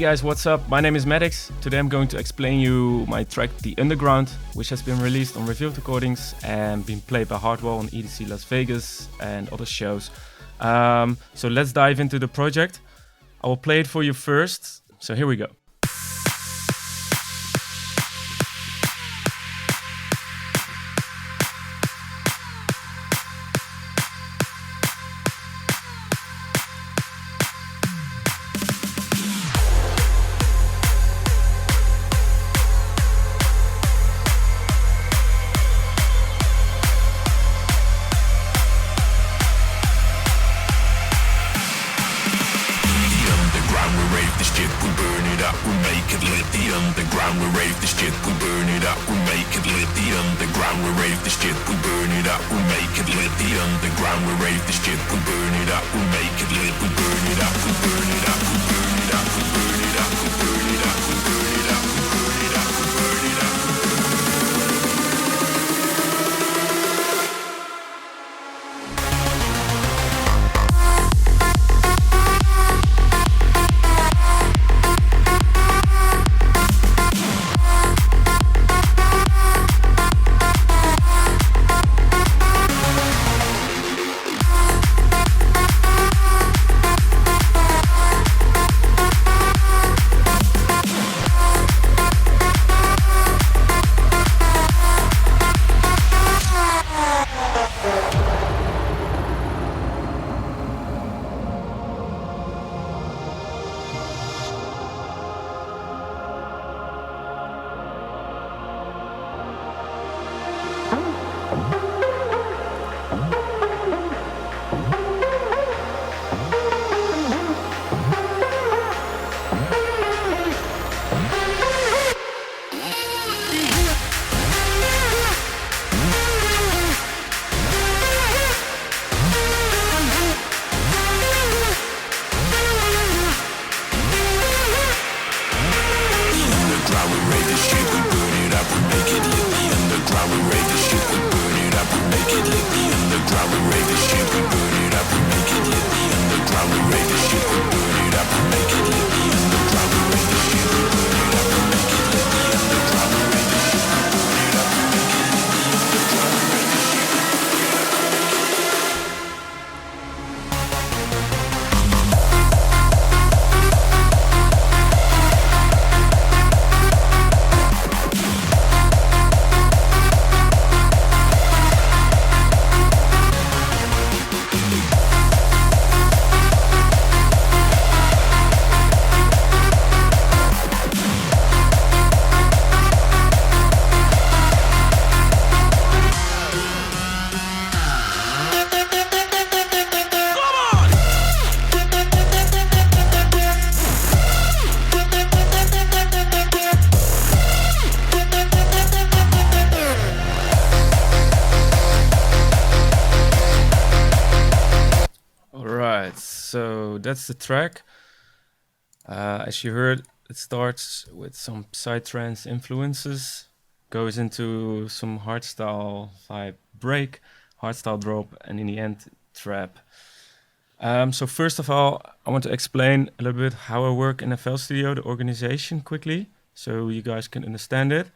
guys, what's up? My name is Maddix. Today I'm going to explain you my track The Underground, which has been released on Reverb recordings and been played by Hardwell on EDC Las Vegas and other shows. So let's dive into the project. I will play it for you first. So here we go. So that's the track. As you heard, it starts with some psytrance influences, goes into some hardstyle vibe break, hardstyle drop, and in the end, trap. So first of all, I want to explain a little bit how I work in FL Studio, the organization, quickly, so you guys can understand it.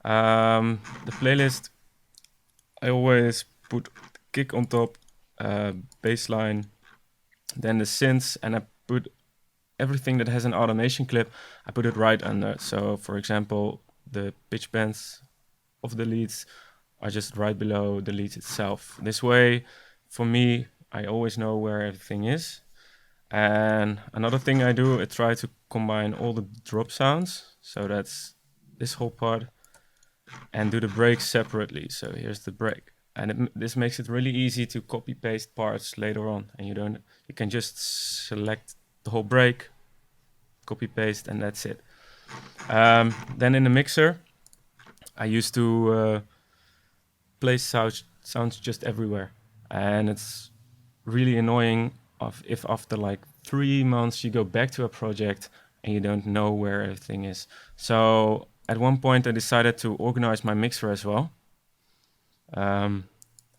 The playlist, I always put kick on top, bass line, then the synths, and I put everything that has an automation clip, I put it right under. So for example, the pitch bends of the leads are just right below the leads itself. This way, for me, I always know where everything is. And another thing I do, I try to combine all the drop sounds. So that's this whole part, and do the breaks separately. So here's the break. And this makes it really easy to copy paste parts later on, and you can just select the whole break, copy paste, and that's it. Then in the mixer, I used to place sounds just everywhere, and it's really annoying if after like 3 months you go back to a project and you don't know where everything is. So at one point I decided to organize my mixer as well.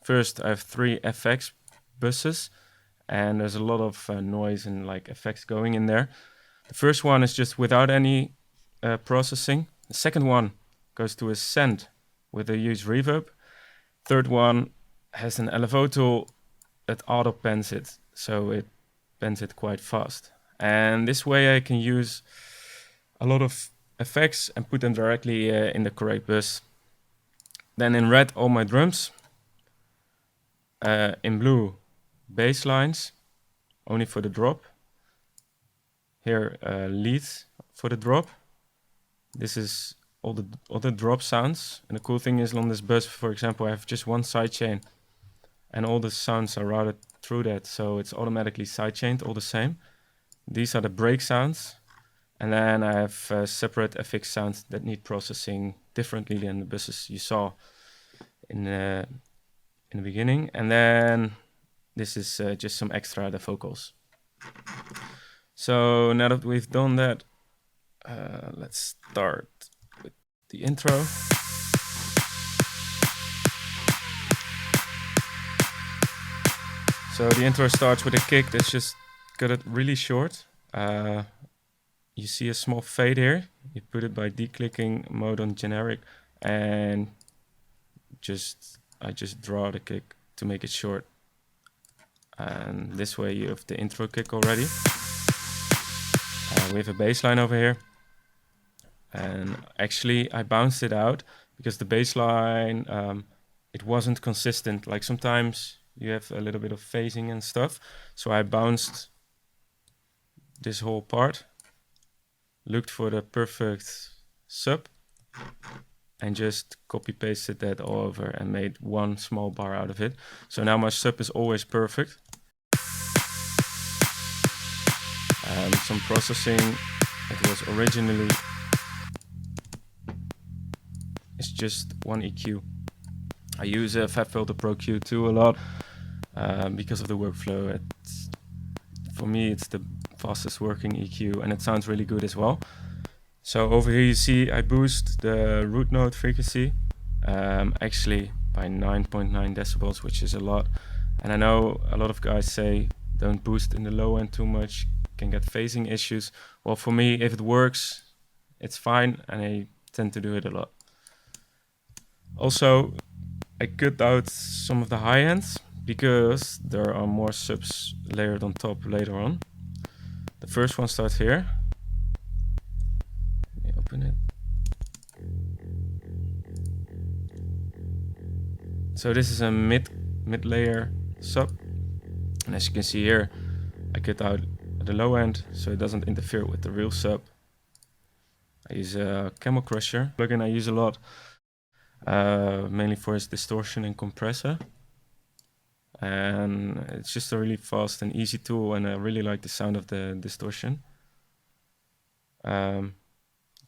First, I have 3 FX buses, and there's a lot of noise and like effects going in there. The first one is just without any processing. The second one goes to a send with a huge reverb. Third one has an LFO tool that auto bends it, so it bends it quite fast. And this way I can use a lot of effects and put them directly in the correct bus. Then in red, all my drums. In blue, bass lines, only for the drop. Here, leads for the drop. This is all the drop sounds. And the cool thing is on this bus, for example, I have just one sidechain and all the sounds are routed through that. So it's automatically sidechained all the same. These are the break sounds. And then I have separate FX sounds that need processing differently than the buses you saw in the beginning. And then this is just some extra, the vocals. So now that we've done that, let's start with the intro. So the intro starts with a kick that's just got it really short. You see a small fade here. You put it by declicking mode on generic, and I just draw the kick to make it short. And this way you have the intro kick already. We have a bass line over here. And actually I bounced it out because the bass line, it wasn't consistent. Like sometimes you have a little bit of phasing and stuff. So I bounced this whole part, looked for the perfect sub, and just copy pasted that all over and made one small bar out of it. So now my sub is always perfect. Some processing, it was originally, it's just one EQ. I use a FabFilter Pro Q2 a lot because of the workflow. For me, it's the fastest working EQ and it sounds really good as well. So over here you see I boost the root note frequency actually by 9.9 decibels, which is a lot. And I know a lot of guys say don't boost in the low end too much, can get phasing issues. Well, for me, if it works, it's fine, and I tend to do it a lot. Also, I cut out some of the high ends because there are more subs layered on top later on. The first one starts here. Let me open it. So this is a mid layer sub, and as you can see here, I cut out the low end so it doesn't interfere with the real sub. I use a Camel Crusher plugin I use a lot, mainly for its distortion and compressor. And it's just a really fast and easy tool, and I really like the sound of the distortion.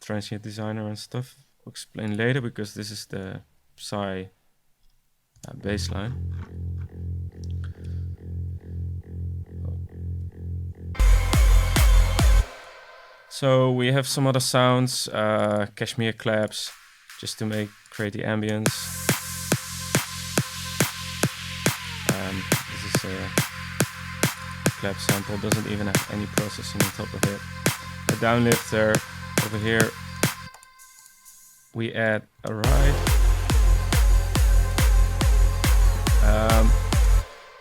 Transient designer and stuff I'll explain later, because this is the Psy bassline. So we have some other sounds, cashmere claps, just to create the ambience. This is a clap sample, doesn't even have any processing on top of it. A downlifter over here. We add a ride.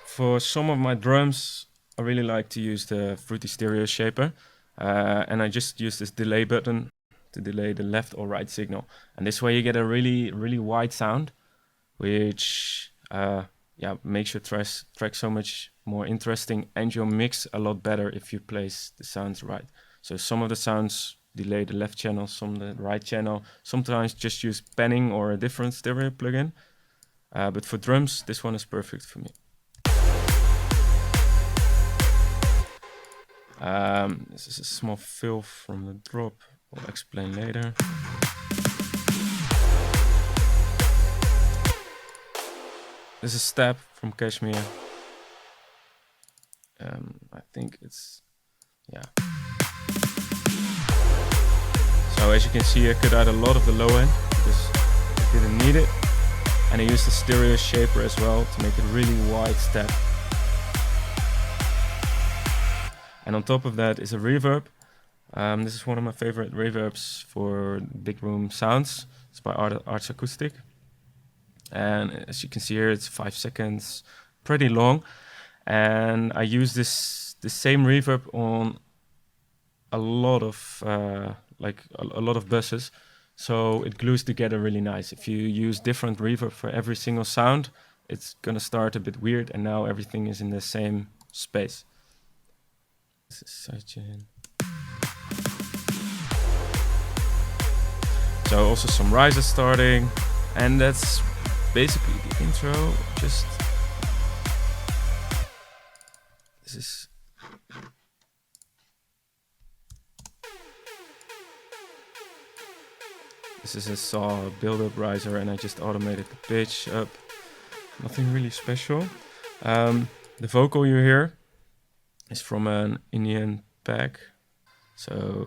For some of my drums, I really like to use the Fruity Stereo Shaper. And I just use this delay button to delay the left or right signal. And this way you get a really, really wide sound, which makes your track so much more interesting, and your mix a lot better if you place the sounds right. So some of the sounds delay the left channel, some the right channel. Sometimes just use panning or a different stereo plugin. But for drums, this one is perfect for me. This is a small fill from the drop, I'll explain later. This is Stab from Cashmere. I think it's, yeah. So as you can see, I cut out a lot of the low end because I didn't need it. And I used the stereo shaper as well to make it really wide step. And on top of that is a reverb. This is one of my favorite reverbs for big room sounds. It's by Arts Acoustic. And as you can see here, it's 5 seconds, pretty long. And I use the same reverb on a lot of a lot of buses, so it glues together really nice. If you use different reverb for every single sound, it's gonna start a bit weird, and now everything is in the same space. This is Sidechain. So also some rises starting, and that's basically the intro. Just this is a saw build-up riser, and I just automated the pitch up. Nothing really special. The vocal you hear is from an Indian pack. So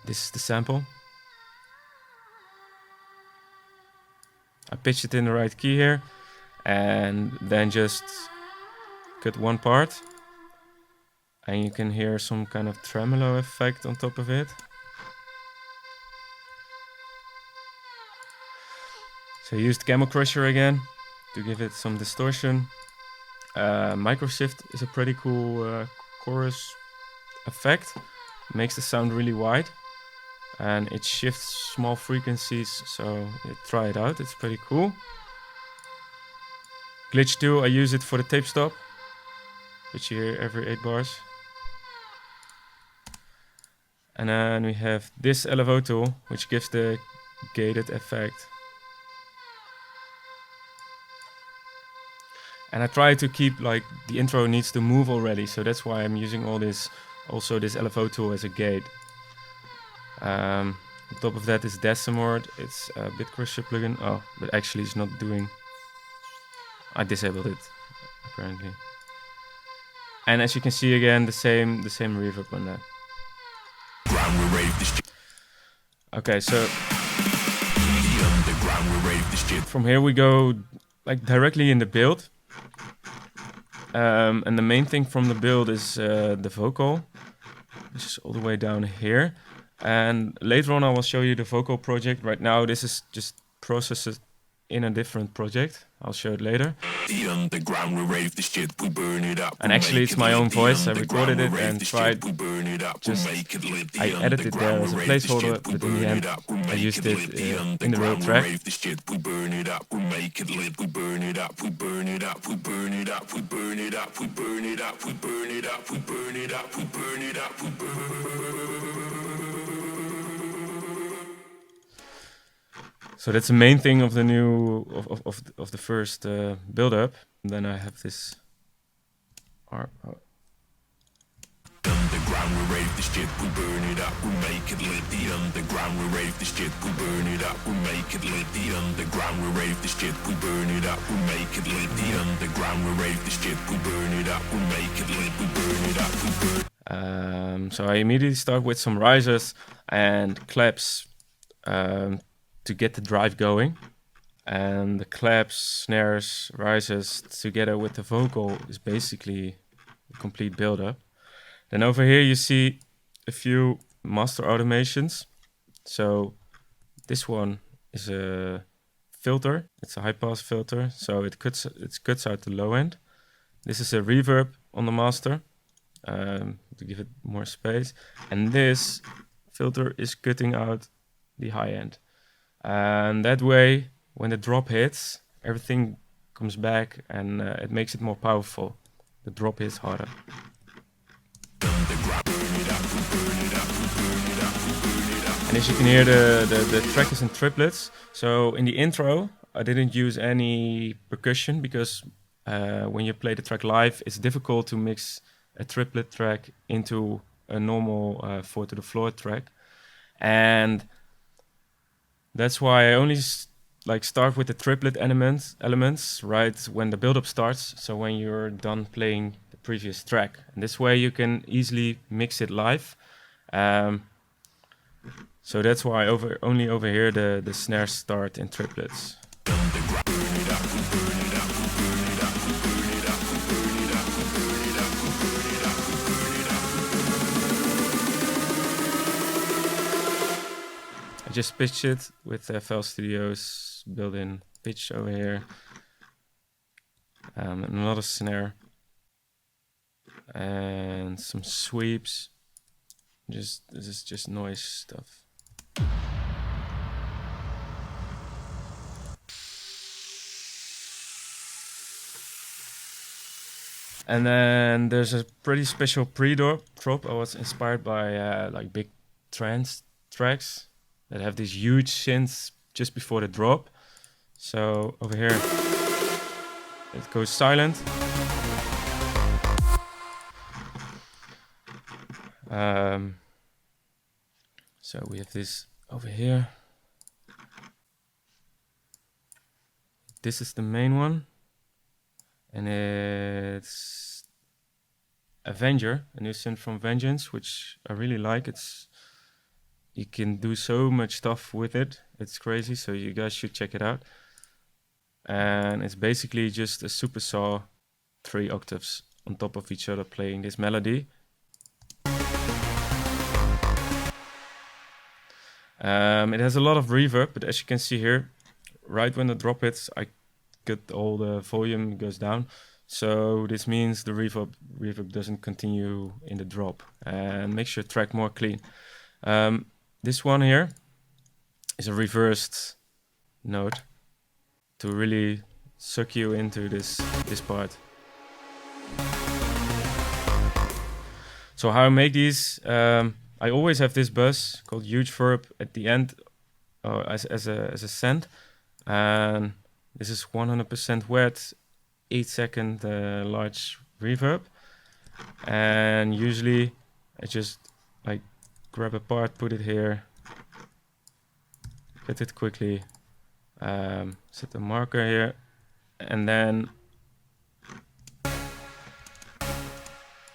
this is the sample. I pitched it in the right key here, and then just cut one part, and you can hear some kind of tremolo effect on top of it. So I used Camel Crusher again to give it some distortion. Micro Shift is a pretty cool chorus effect. It makes the sound really wide, and it shifts small frequencies, so try it out, it's pretty cool. Glitch 2, I use it for the tape stop, which you hear every 8 bars. And then we have this LFO tool, which gives the gated effect. And I try to keep, like, the intro needs to move already, so that's why I'm using all this, also this LFO tool as a gate. On top of that is Decimord. It's a Bit Crusher plugin. Oh, but actually it's not doing. I disabled it apparently. And as you can see again, the same reverb on that. Okay, so from here we go like directly in the build. And the main thing from the build is the vocal, which is all the way down here. And later on I will show you the vocal project. Right now this is just processed in a different project. I'll show it later. And actually it's my own voice. I recorded it and tried just, I edited it there as a placeholder, but in the end I used it in the real track. So that's the main thing of the new of the first build up. And then I have this Underground, we rave the shit, we burn it up, we make it lit. The underground, we rave the shit, we burn it up, we make it lit. The underground, we rave the shit, we burn it up, we make it lit. The underground, we rave the shit, we burn it up, we make it lit, we burn it up, we burn. So I immediately start with some risers and claps to get the drive going. And the claps, snares, risers together with the vocal is basically a complete build-up. Then over here you see a few master automations. So this one is a filter. It's a high-pass filter, so it cuts out the low end. This is a reverb on the master to give it more space. And this filter is cutting out the high end. And that way, when the drop hits, everything comes back and it makes it more powerful. The drop hits harder. And as you can hear, the track is in triplets. So in the intro, I didn't use any percussion because when you play the track live, it's difficult to mix a triplet track into a normal 4 to the floor track. And that's why I only start with the triplet elements right when the build-up starts. So when you're done playing the previous track, and this way you can easily mix it live. So that's why only over here the snares start in triplets. just pitched it with FL Studio's built-in pitch over here. And another snare. And some sweeps. This is just noise stuff. And then there's a pretty special pre-drop. I was inspired by like big trance tracks that have these huge synths just before the drop. So over here it goes silent. So we have this over here. This is the main one. And it's Avenger, a new synth from Vengeance, which I really like. You can do so much stuff with it. It's crazy, so you guys should check it out. And it's basically just a supersaw, 3 octaves on top of each other playing this melody. It has a lot of reverb, but as you can see here, right when I drop it, I get all the volume goes down. So this means the reverb doesn't continue in the drop, and makes your track more clean. This one here is a reversed note to really suck you into this part. So how I make these, I always have this buzz called huge verb at the end as a send, and this is 100% wet, 8-second large reverb. And usually I just like grab a part, put it here, get it quickly, set the marker here, and then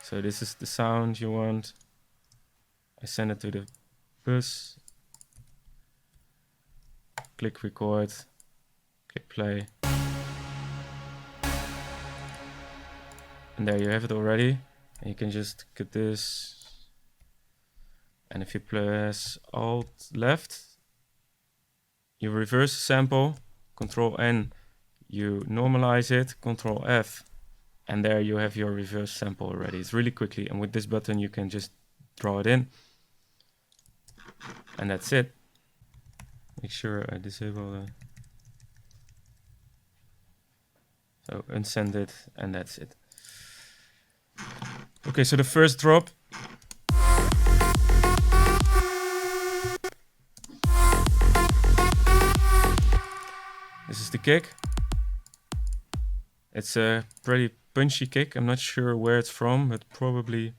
so this is the sound you want. I send it to the bus, click record, click play, and there you have it already. And you can just get this, and if you press Alt left, you reverse the sample, Control N, you normalize it, Control F, and there you have your reverse sample already. It's really quickly, and with this button you can just draw it in, and that's it. Make sure I disable the so unsend it, and that's it. Okay, so the first drop. This is the kick. It's a pretty punchy kick. I'm not sure where it's from, but probably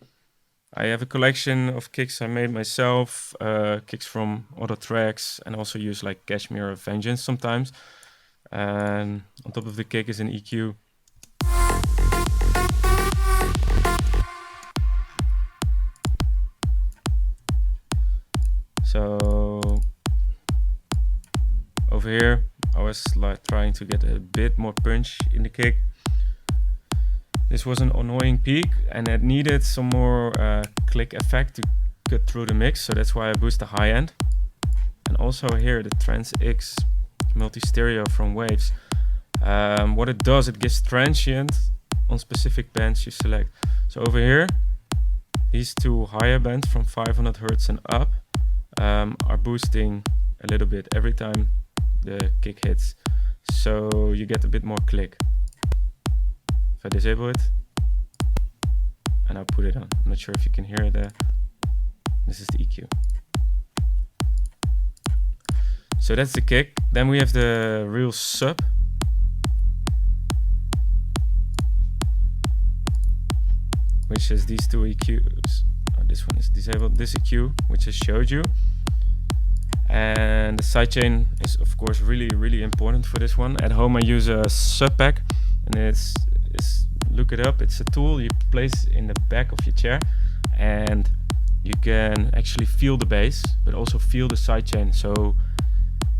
I have a collection of kicks I made myself, kicks from other tracks, and also use like Cashmere or Vengeance sometimes. And on top of the kick is an EQ. So over here I was like trying to get a bit more punch in the kick. This was an annoying peak and it needed some more click effect to cut through the mix, so that's why I boost the high end. And also here the Trans X multi-stereo from Waves. What it does, it gives transient on specific bands you select. So over here, these two higher bands from 500 Hz and up are boosting a little bit every time the kick hits, so you get a bit more click. If I disable it and I'll put it on, I'm not sure if you can hear it there. This is the EQ. So that's the kick. Then we have the real sub. Which is these two EQs. Oh, this one is disabled. This EQ, which I showed you. And the sidechain is of course really important for this one. At home I use a sub pack, and it's look it up. It's a tool you place in the back of your chair, and you can actually feel the bass, but also feel the sidechain. So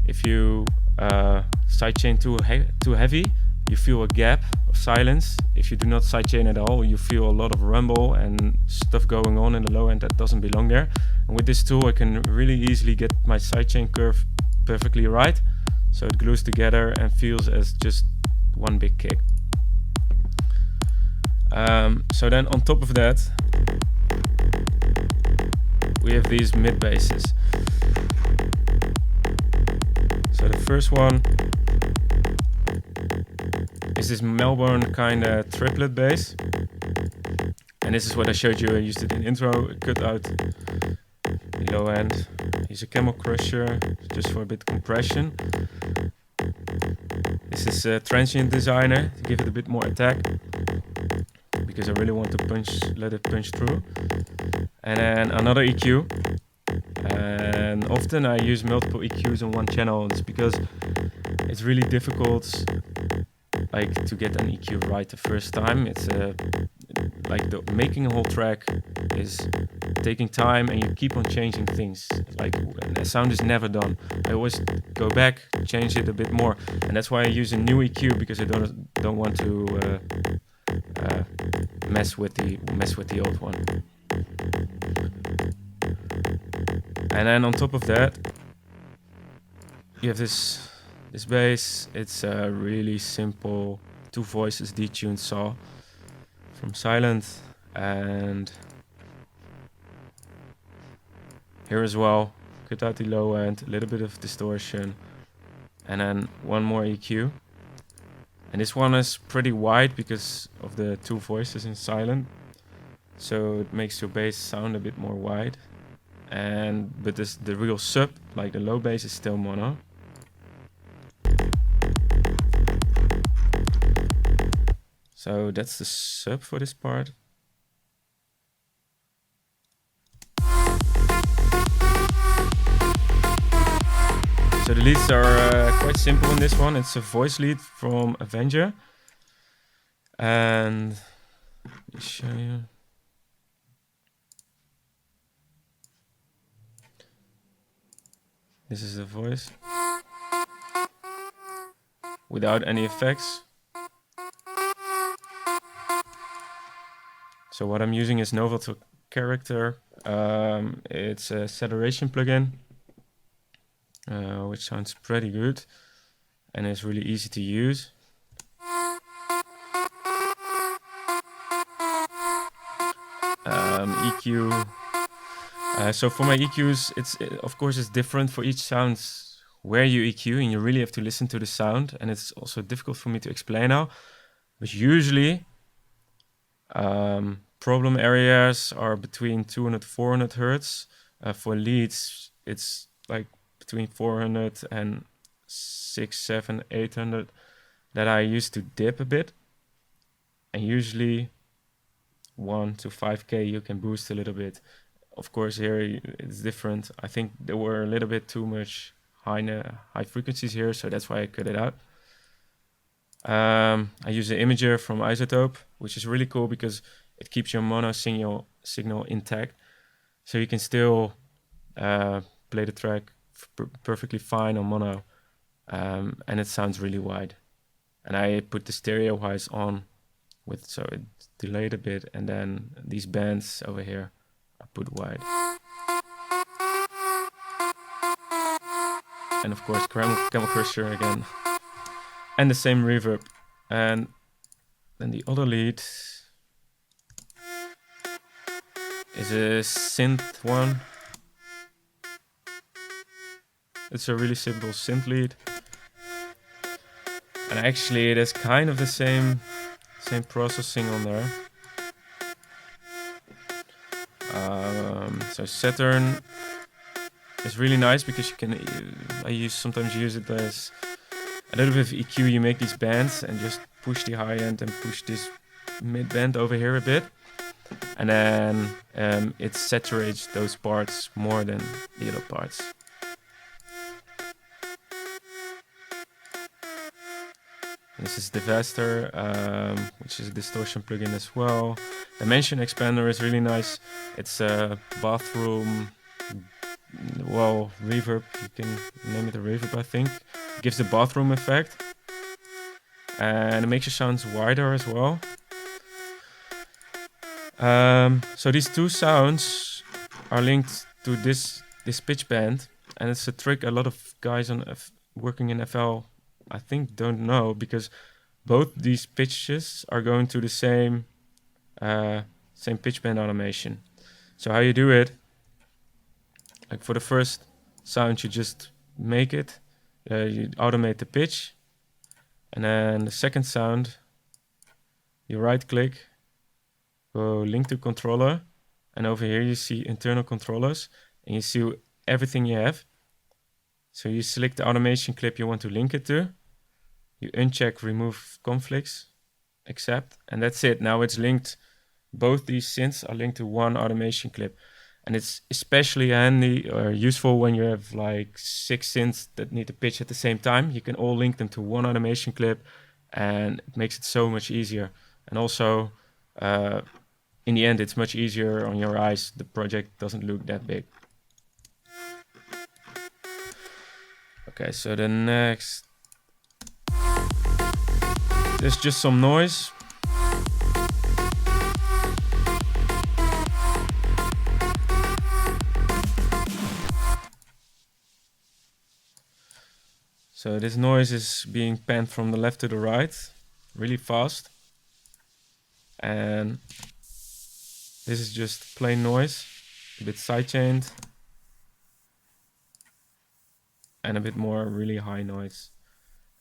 if you sidechain too heavy, you feel a gap of silence. If you do not sidechain at all, you feel a lot of rumble and stuff going on in the low end that doesn't belong there. And with this tool, I can really easily get my sidechain curve perfectly right, so it glues together and feels as just one big kick. So then on top of that, we have these mid basses. So the first one is this Melbourne kind of triplet bass, and this is what I showed you. I used it in intro. Cut out the low end. Use a camel crusher just for a bit of compression. This is a transient designer to give it a bit more attack, because I really want to let it punch through. And then another EQ. And often I use multiple EQs on one channel. It's because it's really difficult, like, to get an EQ right the first time. It's like making a whole track is taking time, and you keep on changing things. Like, the sound is never done. I always go back, change it a bit more, and that's why I use a new EQ, because I don't want to mess with the old one. And then on top of that, you have this bass. It's a really simple 2 voices detuned saw from Silent, and here as well, cut out the low end, a little bit of distortion, and then one more EQ. And this one is pretty wide because of the 2 voices in Silent, so it makes your bass sound a bit more wide. But the real sub, like the low bass, is still mono. So that's the sub for this part. So the leads are quite simple in this one. It's a voice lead from Avenger. And let me show you. This is the voice without any effects. So what I'm using is Novelty Character. It's a saturation plugin, which sounds pretty good and is really easy to use. EQ. So for my EQs, of course it's different for each sound where you EQ, and you really have to listen to the sound, and it's also difficult for me to explain now. But usually, problem areas are between 200 400 hertz. For leads, it's like between 400 and 600, 700, 800 that I used to dip a bit, and usually 1 to 5K you can boost a little bit. Of course, here it's different. I think there were a little bit too much high frequencies here, so that's why I cut it out. I use an imager from Isotope, which is really cool because it keeps your mono signal intact, so you can still play the track perfectly fine on mono, and it sounds really wide. And I put the stereo highs on so it delayed a bit, and then these bands over here I put wide. And of course camel crusher again, and the same reverb. And then the other lead is a synth one. It's a really simple synth lead, and actually it is kind of the same processing on there. So Saturn is really nice because you can. Sometimes use it as a little bit of EQ. You make these bands and just push the high end and push this mid band over here a bit, and then it saturates those parts more than the other parts. This is Devaster, which is a distortion plugin as well. Dimension Expander is really nice. It's a bathroom, reverb. You can name it a reverb, I think. It gives the bathroom effect. and it makes your sounds wider as well. So these two sounds are linked to this pitch bend, and it's a trick a lot of guys working in FL I think don't know, because both these pitches are going to the same pitch bend automation. So how you do it, like for the first sound, you just make it, you automate the pitch, and then the second sound, you right click, go link to controller, and over here you see internal controllers, and you see everything you have. So you select the automation clip you want to link it to, you uncheck remove conflicts, accept, and that's it. Now it's linked. Both these synths are linked to one automation clip, and it's especially handy or useful when you have like 6 synths that need to pitch at the same time. You can all link them to one automation clip, and it makes it so much easier. And also, in the end, it's much easier on your eyes. The project doesn't look that big. Okay, so the next, there's just some noise. So this noise is being panned from the left to the right, really fast. And this is just plain noise, a bit sidechained, and a bit more really high noise.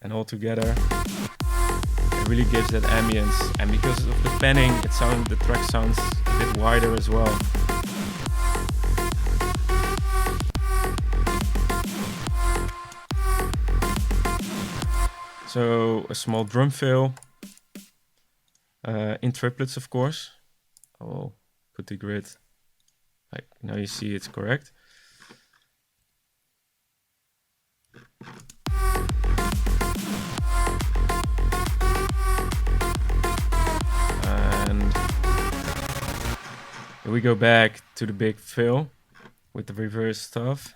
And all together, it really gives that ambience. And because of the panning, the track sounds a bit wider as well. So a small drum fill in triplets, of course. I'll put the grid, like now you see it's correct. And we go back to the big fill with the reverse stuff.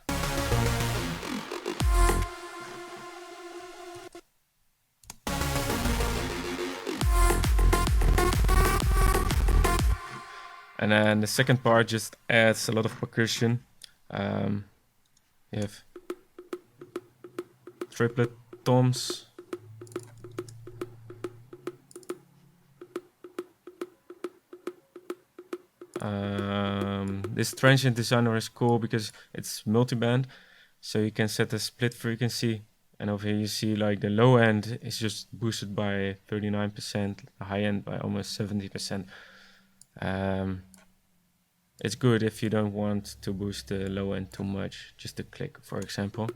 And then the second part just adds a lot of percussion. You have triplet toms. This transient designer is cool because it's multiband, so you can set a split frequency, and over here you see like the low end is just boosted by 39%, the high end by almost 70%. It's good if you don't want to boost the low end too much, just a click, for example.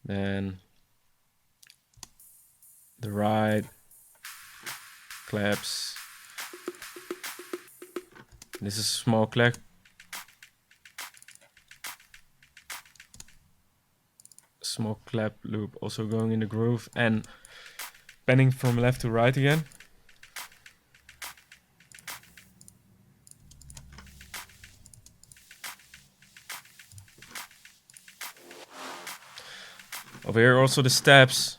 Then the right claps. This is a small clap. Small clap loop also going in the groove and panning from left to right again. Over here also the steps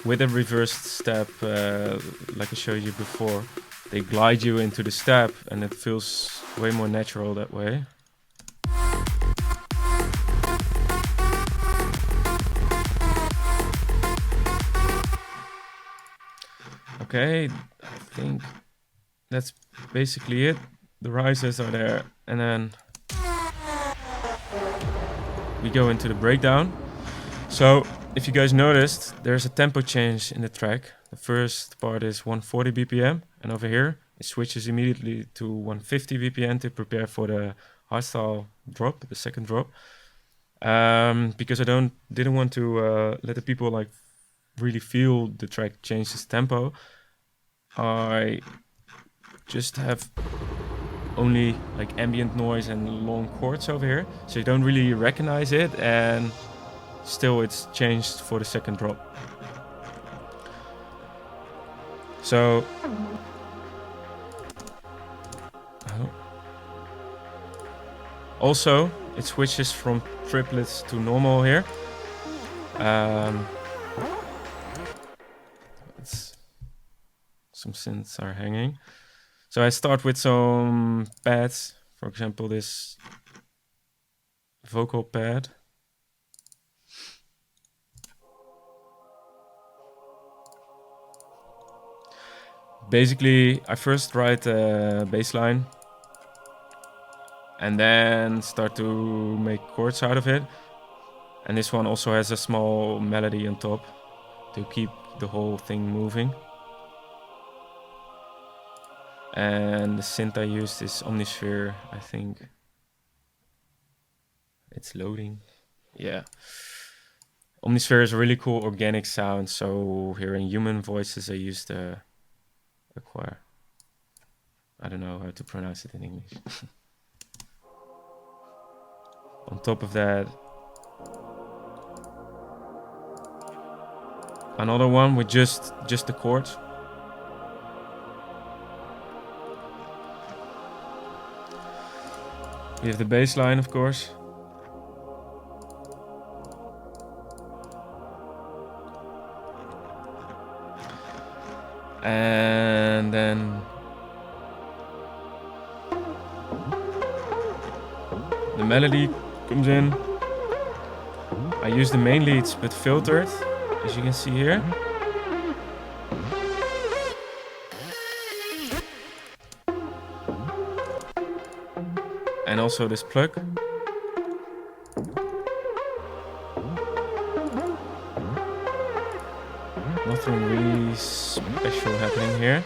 with a reversed step, like I showed you before. They glide you into the step and it feels way more natural that way. Okay, I think that's basically it. The rises are there, and then we go into the breakdown. So if you guys noticed, there's a tempo change in the track. The first part is 140 BPM, and over here it switches immediately to 150 BPM to prepare for the hardstyle drop, the second drop. Because I didn't want to let the people like really feel the track change its tempo, I just have only like ambient noise and long chords over here, so you don't really recognize it, and still it's changed for the second drop. So also it switches from triplets to normal here. some synths are hanging. So I start with some pads, for example, this vocal pad. Basically, I first write a bass line and then start to make chords out of it. And this one also has a small melody on top to keep the whole thing moving. And the synth I used is Omnisphere, I think. It's loading. Yeah. Omnisphere is a really cool organic sound, so here in human voices I used a choir. I don't know how to pronounce it in English. On top of that, another one with just the chords. We have the bass line, of course. And then the melody comes in. I use the main leads but filtered, as you can see here. And also this plug. Nothing really special happening here.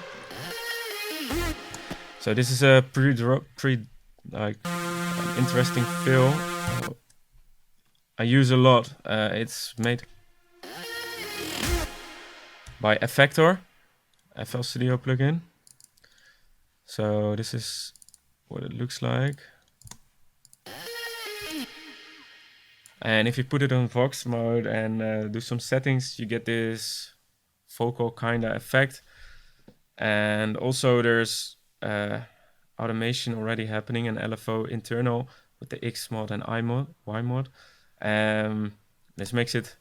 So this is a interesting fill. I use a lot. It's made by Effector, FL Studio plugin. So this is what it looks like. And if you put it on Vox mode and do some settings, you get this vocal kinda effect. And also there's automation already happening in LFO internal with the X mod and Y mod. This makes it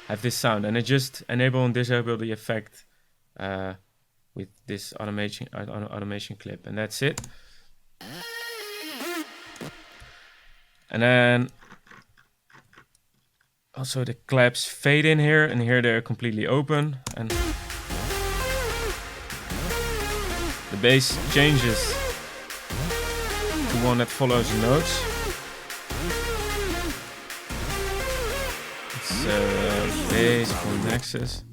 have this sound, and it just enable and disable the effect with this automation clip, and that's it. And then also the claps fade in here, and here they're completely open, and the bass changes to one that follows the notes. It's bass from Nexus.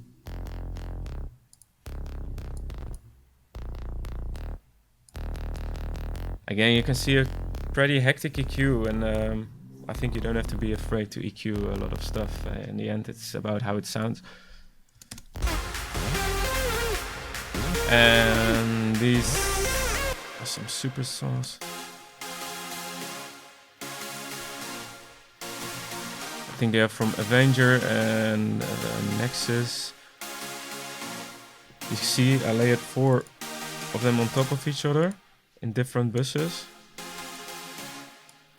Again, you can see a pretty hectic EQ, and I think you don't have to be afraid to EQ a lot of stuff. In the end, it's about how it sounds. And these are some super saws. I think they are from Avenger and Nexus. You see, I layered 4 of them on top of each other in different buses.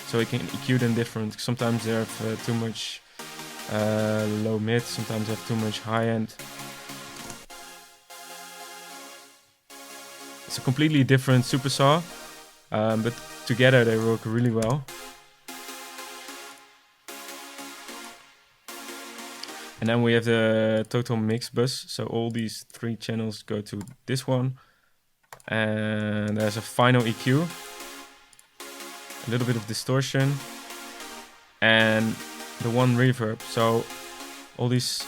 So you can EQ them different. Sometimes they have too much low mid, sometimes they have too much high end. It's a completely different super saw, but together they work really well. And then we have the total mix bus. So all these 3 channels go to this one. And there's a final EQ. A little bit of distortion. And the one reverb. So all these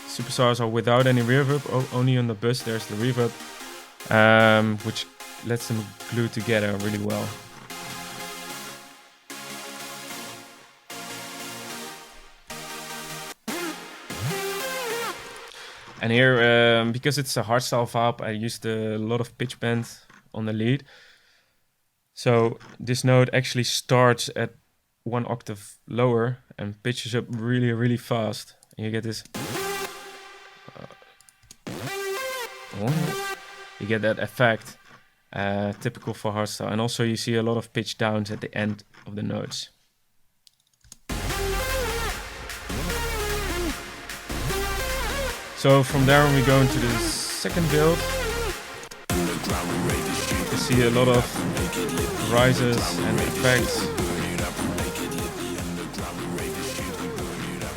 superstars are without any reverb. Only on the bus there's the reverb. Which lets them glue together really well. And here, because it's a hardstyle valve, I used a lot of pitch bend on the lead. So this note actually starts at 1 octave lower and pitches up really, really fast. And you get this. You get that effect, typical for hardstyle. And also you see a lot of pitch downs at the end of the notes. So from there we go into the second build, you see a lot of rises and effects.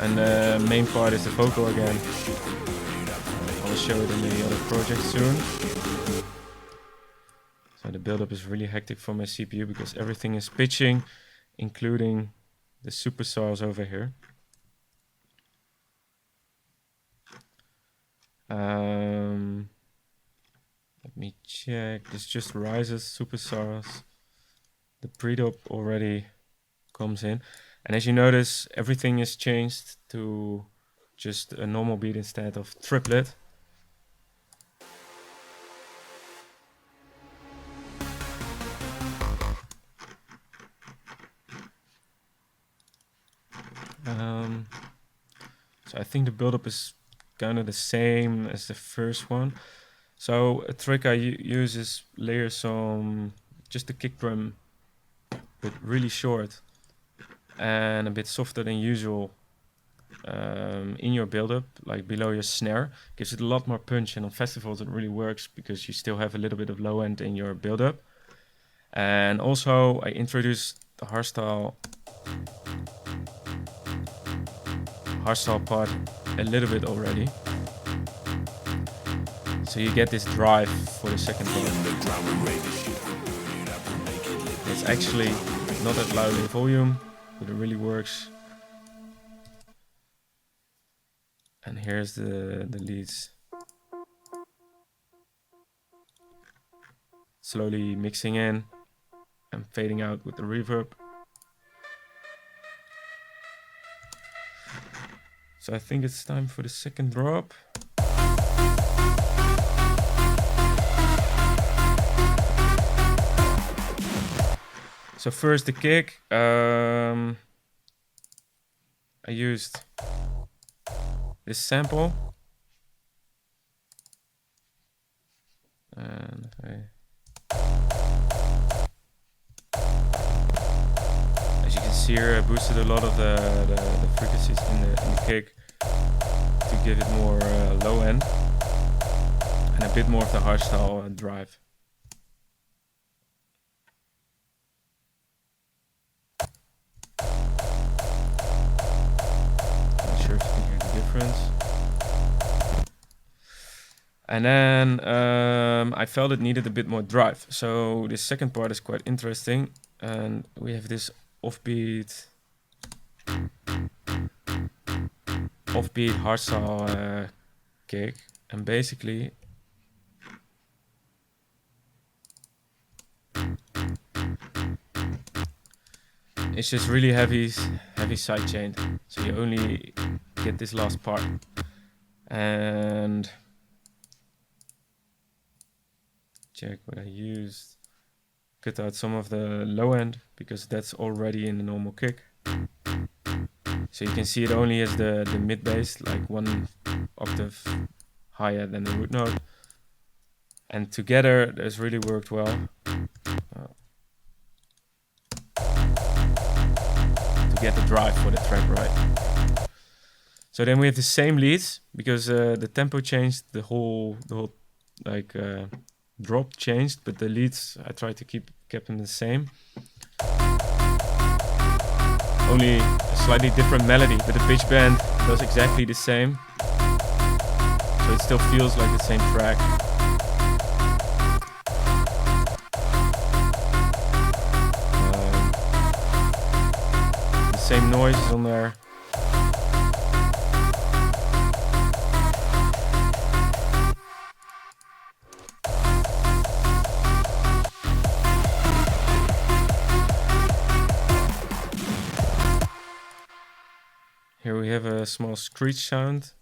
And the main part is the vocal again. I'll show it in the other project soon. So the build-up is really hectic for my CPU because everything is pitching, including the superstars over here. Let me check. This just rises, superstars. The pre-dub already comes in. And as you notice, everything is changed to just a normal beat instead of triplet. So I think the build-up is kind of the same as the first one. So a trick I use is layer some, just the kick drum, but really short and a bit softer than usual in your build-up, like below your snare. Gives it a lot more punch, and on festivals it really works because you still have a little bit of low end in your build-up. And also I introduced the hardstyle part a little bit already, so you get this drive for the second part. It's actually not that loud in volume, but it really works. And here's the leads. Slowly mixing in and fading out with the reverb. So I think it's time for the second drop. So first the kick. I used this sample. And as you can see here, I boosted a lot of the frequencies in the kick to give it more low end and a bit more of the hardstyle drive. Not sure if you can hear the difference. And then I felt it needed a bit more drive. So this second part is quite interesting, and we have this offbeat hardstyle kick, and basically it's just really heavy sidechain, so you only get this last part. And check what I used. Cut out some of the low end because that's already in the normal kick. So you can see it only has the mid bass, like 1 octave higher than the root note. And together, this really worked well. To get the drive for the track right. So then we have the same leads because the tempo changed, the whole like drop changed, but the leads I tried to keep them the same. Only a slightly different melody, but the pitch bend does exactly the same. So it still feels like the same track. The same noise is on there. Here we have a small screech sound.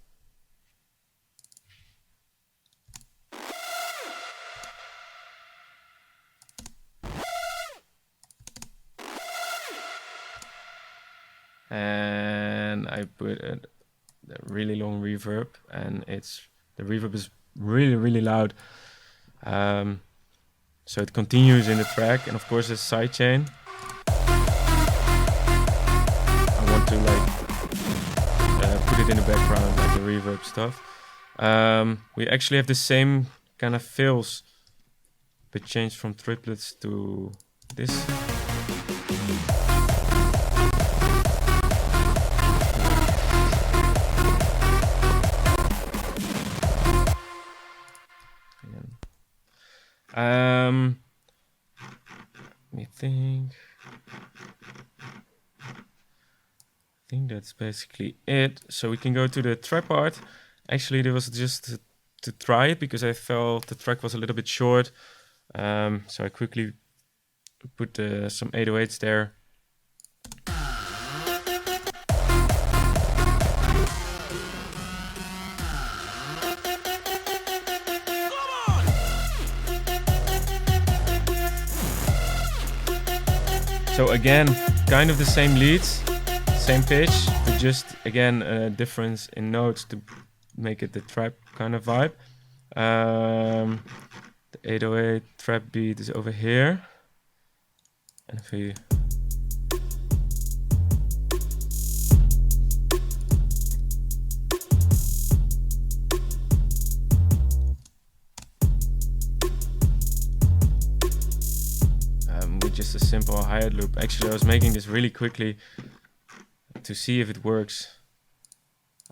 And I put a really long reverb, and the reverb is really loud. So it continues in the track, and of course there's sidechain. I want to like put it in the background, like the reverb stuff. We actually have the same kind of fills, but changed from triplets to this. Let me think. I think that's basically it. So we can go to the track part. Actually, there was just to try it because I felt the track was a little bit short. So I quickly put some 808s there. So again, kind of the same leads, same pitch, but just again a difference in notes to make it the trap kind of vibe. The 808 trap beat is over here. And if we with just a simple hi-hat loop. Actually, I was making this really quickly to see if it works.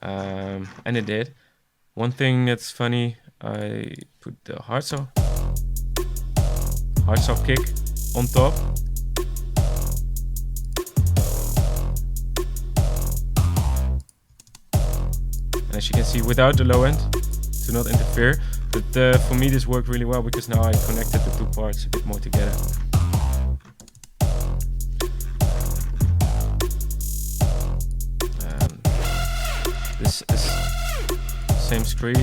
And it did. One thing that's funny, I put the hardstyle kick on top. And as you can see, without the low end, to not interfere. But for me, this worked really well because now I connected the two parts a bit more together. This is same screech.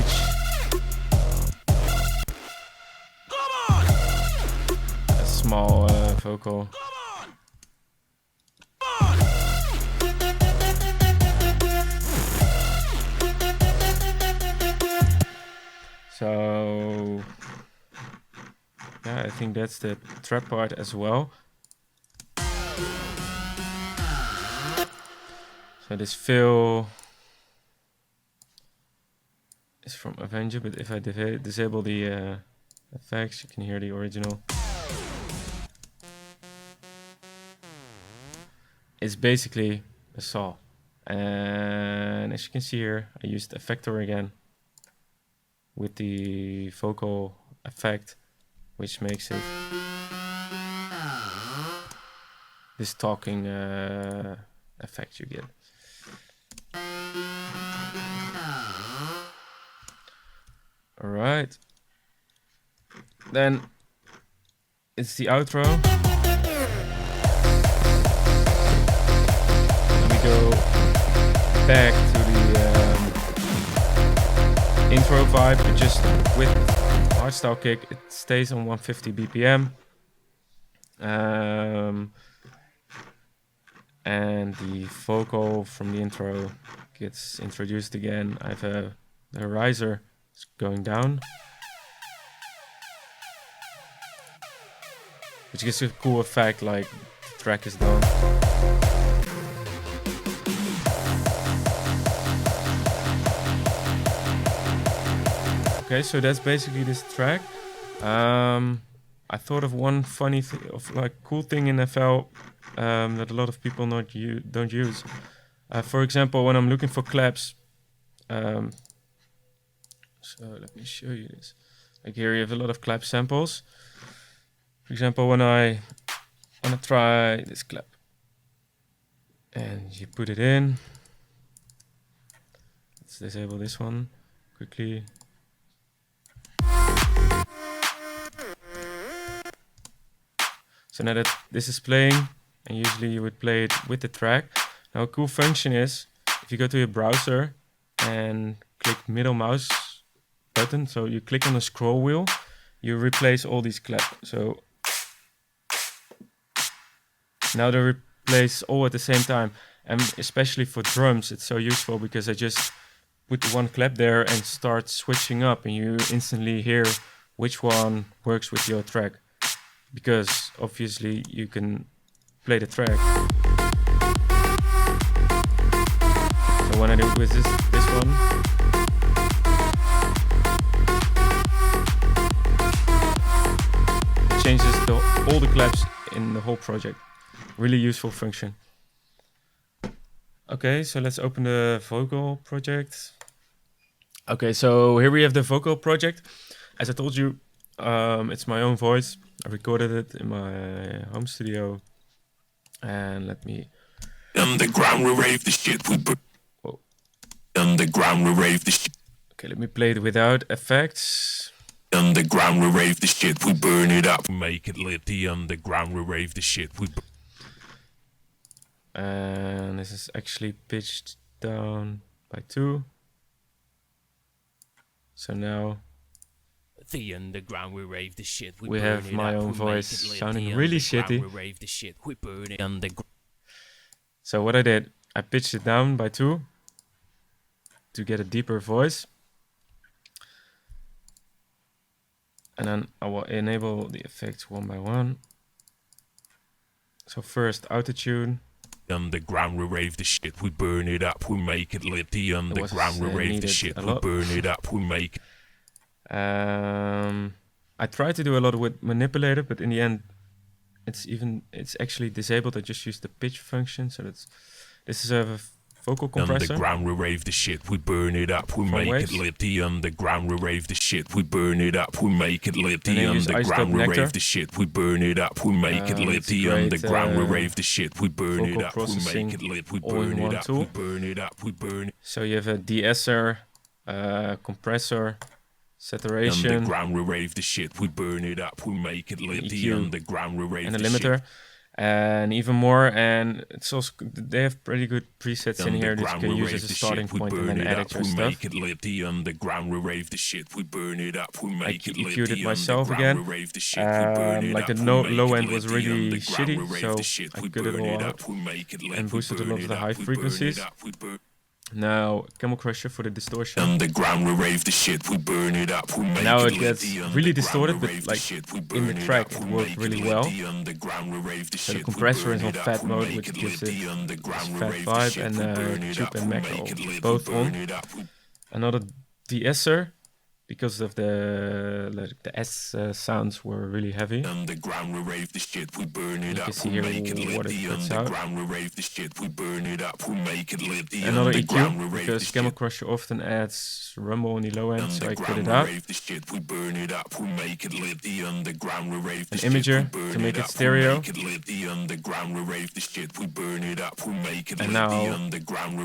A small vocal. So yeah, I think that's the trap part as well. So this fill is from Avenger, but if I disable the effects, you can hear the original. It's basically a saw. And as you can see here, I used Effector again with the vocal effect, which makes it this talking effect you get. All right, then it's the outro. Let me go back to the intro vibe, but just with hardstyle kick. It stays on 150 BPM. And the vocal from the intro gets introduced again. I have the riser is going down, which gives a cool effect, like the track is done. Okay, so that's basically this track. I thought of one funny cool thing in FL that a lot of people don't use. For example, when I'm looking for claps, so let me show you this. Like here you have a lot of clap samples. For example, when I want to try this clap, and you put it in. Let's disable this one quickly. So now that this is playing, and usually you would play it with the track. Now a cool function is, if you go to your browser and click middle mouse button, so you click on the scroll wheel, you replace all these claps. So now they replace all at the same time. And especially for drums, it's so useful because I just put one clap there and start switching up, and you instantly hear which one works with your track. Because obviously you can play the track. So when I do it with this one, changes all the claps in the whole project. Really useful function. Okay, so let's open the vocal project. Okay, so here we have the vocal project. As I told you, it's my own voice. I recorded it in my home studio. And let me... Underground, we rave the shit. Whoa. Underground, we rave the shit. Okay, let me play it without effects. Underground, we rave the shit. We burn it up, make it lit. The underground, we rave the shit. And this is actually pitched down by 2. So now the underground, we rave the shit. We have my own voice sounding really shitty. We rave the shit. We burn it underground. So what I did, I pitched it down by 2 to get a deeper voice. And then I will enable the effects one by one. So first, autotune. Underground, we rave the shit. We burn it up, we make it lit. The underground, we rave the shit. We burn it up, we make it. I tried to do a lot with manipulator, but in the end, it's actually disabled. I just used the pitch function. So this is a vocal compressor. Underground, we rave the shit. We burn it up, we make it lit. The underground, we rave the shit. We burn it up, we make it lit. The underground, we rave the shit. We burn it up, we make it lit. The underground, we rave the shit. We burn it up, we make it lit. We burn it up, we burn it up, we burn it. So you have a de-esser, compressor, saturation, underground, we rave the shit. We burn it up, we make it lit. The underground, we rave the shit. And a limiter. And even more, and it's also they have pretty good presets in here that you can use as a starting point and then edit your stuff. Make it lit. The underground, we rave the shit. We burn it up, we make it lit. I EQ'd it myself again. Like the low end was really shitty, so I cut it all out and boosted a lot of the high frequencies. Now, Camel Crusher for the distortion. Underground, we rave the shit. We burn it up. We make now it it gets really distorted, but like in the track it worked really well. So the compressor is on fat mode, which gives it this fat vibe, and Tube and Mac are both on. Another de-esser, because of the S sounds were really heavy. Underground, we rave the shit. We burn it up. You can see here what it puts out. We rave the shit. We burn it up. We make it lit. Another EQ, because Camel Crusher often adds rumble on the low end, so I cut it out. We burn it up. We make it lit. The underground, we rave the shit. An imager to make it stereo. The underground, we rave the shit. We burn it up. We make it lit. And now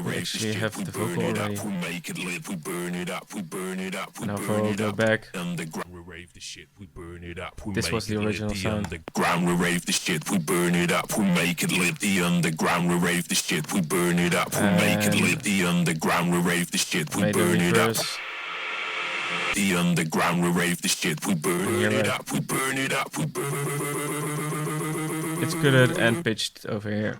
we actually have the vocal already. We make it lit. We burn it up. We burn it up. Now we'll go back. Underground, we rave the shit. We burn it up. This was the original sound. Underground, we rave the shit. We burn it up. We make it lit. The underground, we rave the shit. We burn it up. We make it lit. The underground, we rave the shit. We burn it up. The underground, we rave the shit. We burn it up. We burn it up. We burn it up. It's cutted and pitched over here.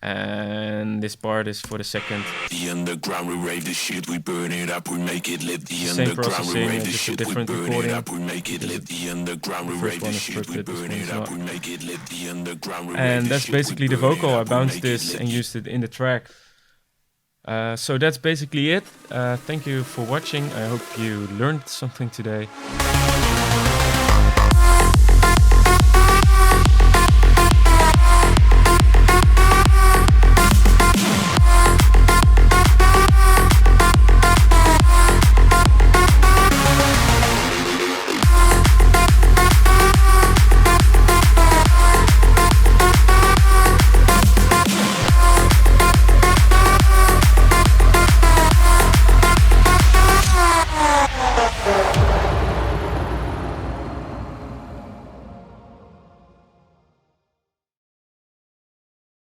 And this part is for the second. The underground, we rave the shit. We burn it up. We make it lit. The same underground, we rave the just shit. a different we burn recording. it up. We make it lit. The underground, we rave the shit. We burn it up. We make it lit. The underground, we and that's basically the vocal. I bounced this and used it in the track. So that's basically it. Thank you for watching. I hope you learned something today.